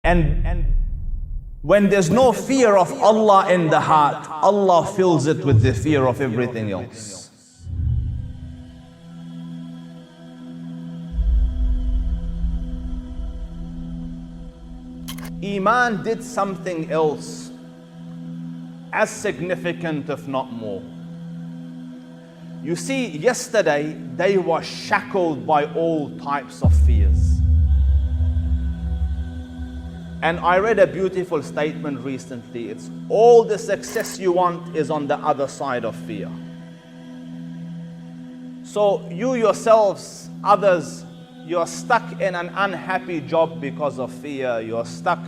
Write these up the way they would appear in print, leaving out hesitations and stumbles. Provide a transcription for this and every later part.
And when there's no fear of Allah in the heart, Allah fills it with the fear of everything else. Iman did something else as significant, if not more. You see, yesterday they were shackled by all types of fears. And I read a beautiful statement recently. It's all the success you want is on the other side of fear. So you yourselves, others, you're stuck in an unhappy job because of fear. You're stuck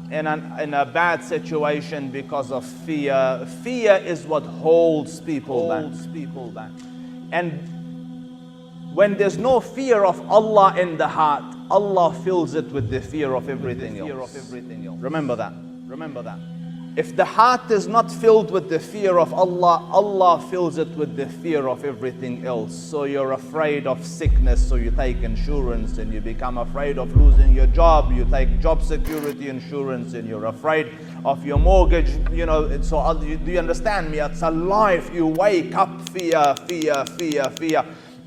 in a bad situation because of fear. Fear is what holds people back. And when there's no fear of Allah in the heart, Allah fills it with the fear of everything else. Remember that. If the heart is not filled with the fear of Allah, Allah fills it with the fear of everything else. So you're afraid of sickness, so you take insurance, and you become afraid of losing your job, you take job security insurance, and you're afraid of your mortgage, so do you understand me? It's a life, you wake up fear.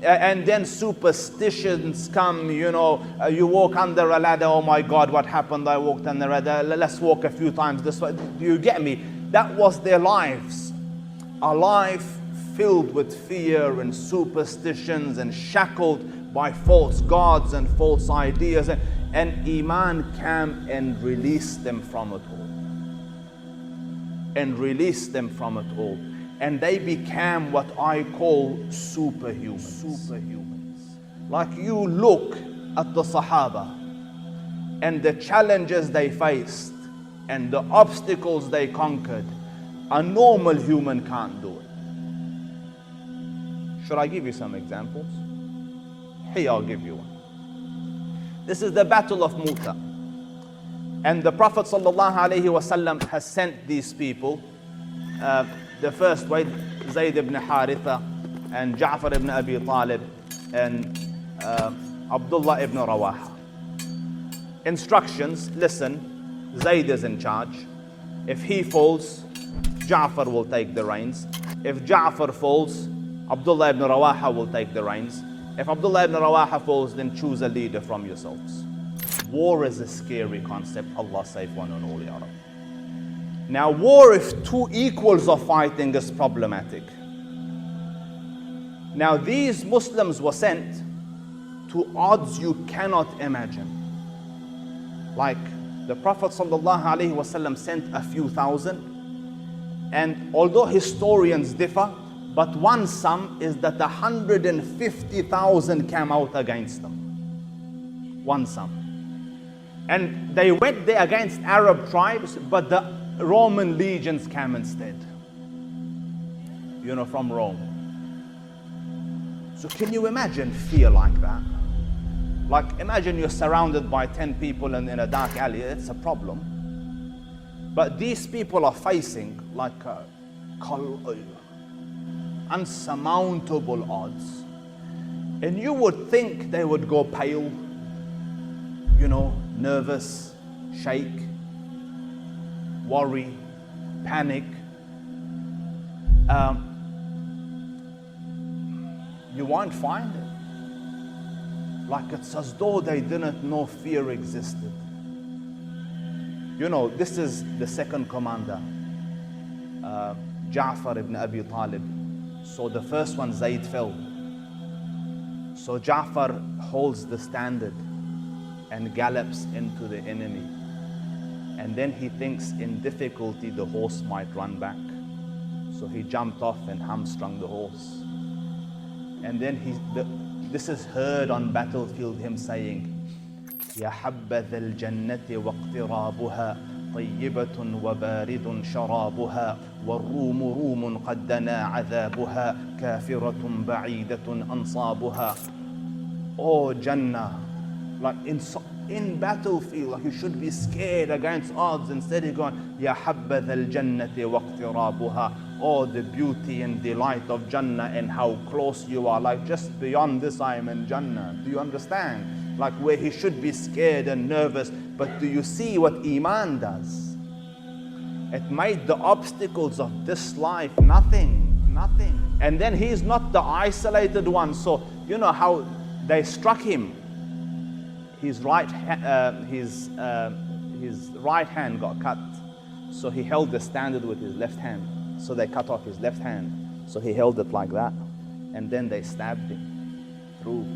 And then superstitions come, you walk under a ladder, oh my God, what happened? I walked under a ladder, let's walk a few times this way. Do you get me? That was their lives. A life filled with fear and superstitions and shackled by false gods and false ideas. And Iman came and released them from it all. And they became what I call superhumans. Like you look at the Sahaba and the challenges they faced and the obstacles they conquered, a normal human can't do it. Should I give you some examples? Here, I'll give you one. This is the Battle of Mu'tah. And the Prophet ﷺ has sent these people. The first way, Zayd ibn Haritha and Ja'far ibn Abi Talib and Abdullah ibn Rawaha. Instructions, listen, Zayd is in charge. If he falls, Ja'far will take the reins. If Ja'far falls, Abdullah ibn Rawaha will take the reins. If Abdullah ibn Rawaha falls, then choose a leader from yourselves. War is a scary concept. Allah save one and all, Ya Rabbi. Now, war, if two equals are fighting, is problematic. Now, these Muslims were sent to odds you cannot imagine. Like the Prophet ﷺ sent a few thousand, and although historians differ, but one sum is that 150,000 came out against them. One sum. And they went there against Arab tribes, but the Roman legions came instead. From Rome. So can you imagine fear like that? Like imagine you're surrounded by 10 people in a dark alley. It's a problem. But these people are facing like unsurmountable odds. And you would think they would go pale, nervous, shake, worry, panic. You won't find it. Like it's as though they didn't know fear existed. This is the second commander, Ja'far ibn Abi Talib. So the first one, Zayd, fell. So Ja'far holds the standard and gallops into the enemy. And then he thinks in difficulty the horse might run back. So he jumped off and hamstrung the horse. And then this is heard on battlefield, him saying, يا حبذا الجنة واقترابها طيبة وبارد شرابها والروم روم قد دنا عذابها كافرة بعيدة أنصابها. Oh Jannah, like in battlefield, like you should be scared against odds. Instead he's going, يا حبذا الجنة واقترابها. Oh, the beauty and delight of Jannah and how close you are. Like just beyond this I am in Jannah. Do you understand? Like where he should be scared and nervous, But do you see what Iman does? It made the obstacles of this life nothing. And then he's not the isolated one. So you know how they struck him. His right hand got cut. So he held the standard with his left hand. So they cut off his left hand. So he held it like that. And then they stabbed him through.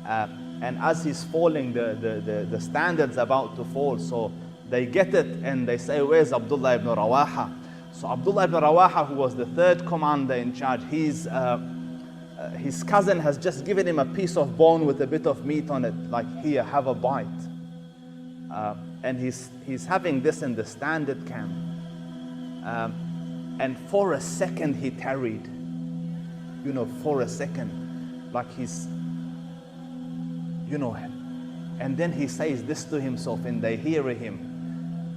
And as he's falling, the standard's about to fall. So they get it and they say, where's Abdullah ibn Rawaha? So Abdullah ibn Rawaha, who was the third commander in charge, his cousin has just given him a piece of bone with a bit of meat on it, like, here, have a bite. And he's having this in the standard camp. And for a second he tarried. You know, for a second. Like he's, you know, and then he says this to himself, and they hear him.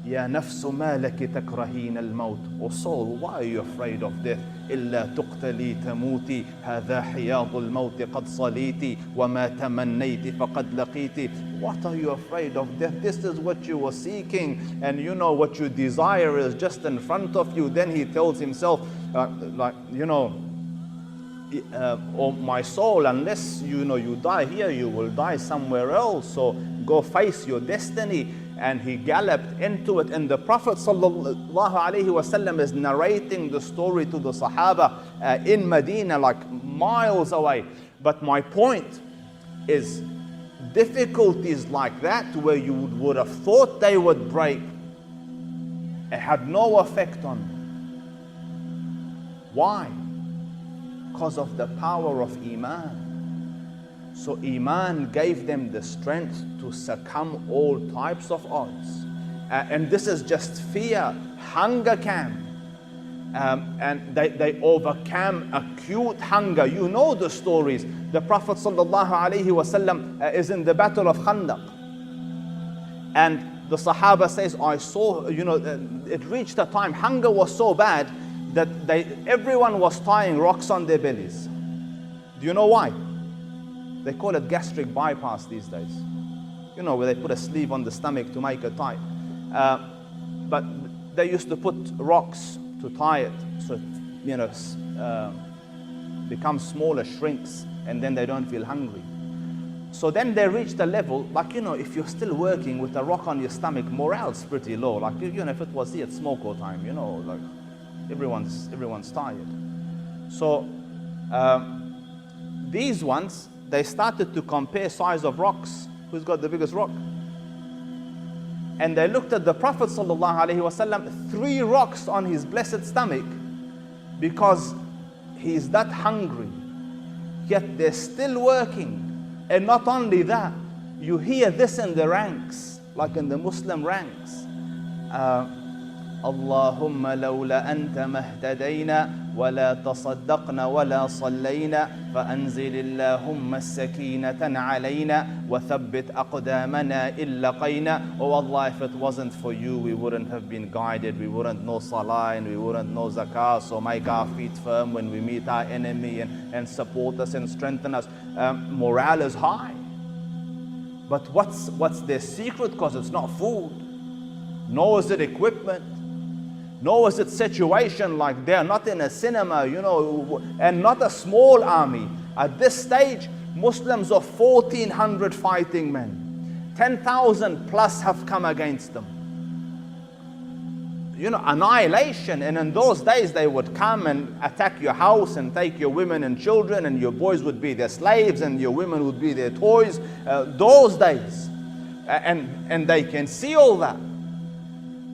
يا نفس ما لك تكرهين الموت. Oh soul, why are you afraid of death? إلا تقتلي تموتي هذا حياض الموت قد صليتي وما تمنيت فقد لقيتي. What are you afraid of death? This is what you were seeking, and you know what you desire is just in front of you. Then he tells himself, like, you know, oh my soul, unless you know you die here, you will die somewhere else. So go face your destiny. And he galloped into it. And the Prophet ﷺ is narrating the story to the Sahaba in Medina, like miles away. But my point is, difficulties like that, where you would have thought they would break, it had no effect on them. Why? Because of the power of Iman. So Iman gave them the strength to succumb all types of odds. And this is just fear. Hunger came. And they overcame acute hunger. You know the stories. The Prophet ﷺ is in the battle of Khandaq. And the Sahaba says, I saw, you know, it reached a time, hunger was so bad that everyone was tying rocks on their bellies. Do you know why? They call it gastric bypass these days. You know, where they put a sleeve on the stomach to make it tight. But they used to put rocks to tie it, so it, you know, becomes smaller, shrinks, and then they don't feel hungry. So then they reached a level, like, you know, if you're still working with a rock on your stomach, morale's pretty low. Like, you know, if it was here at smoke all time, you know, like everyone's tired. So these ones, they started to compare size of rocks. Who's got the biggest rock? And they looked at the Prophet ﷺ, 3 rocks on his blessed stomach, because he's that hungry. Yet they're still working. And not only that, you hear this in the ranks, like in the Muslim ranks. اللهم لولا أنت ما اهتدينا ولا تصدقنا ولا صلينا فأنزل اللهم السكينة علينا وثبت أقدامنا إن لقينا. Oh Allah, if it wasn't for you, we wouldn't have been guided, we wouldn't know salah and we wouldn't know zakah. So make our feet firm when we meet our enemy, and support us and strengthen us. Morale is high. But what's their secret? Because it's not food, nor is it equipment, nor is it situation, like they're not in a cinema, you know, and not a small army. At this stage, Muslims are 1,400 fighting men. 10,000 plus have come against them. You know, annihilation. And in those days, they would come and attack your house and take your women and children, and your boys would be their slaves and your women would be their toys. Those days. And they can see all that.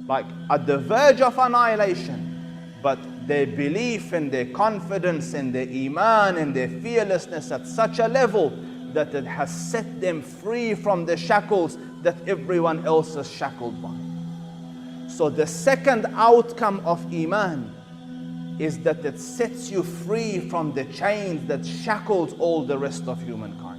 Like at the verge of annihilation, but their belief and their confidence and their iman and their fearlessness at such a level that it has set them free from the shackles that everyone else is shackled by. So the second outcome of iman is that it sets you free from the chains that shackles all the rest of humankind.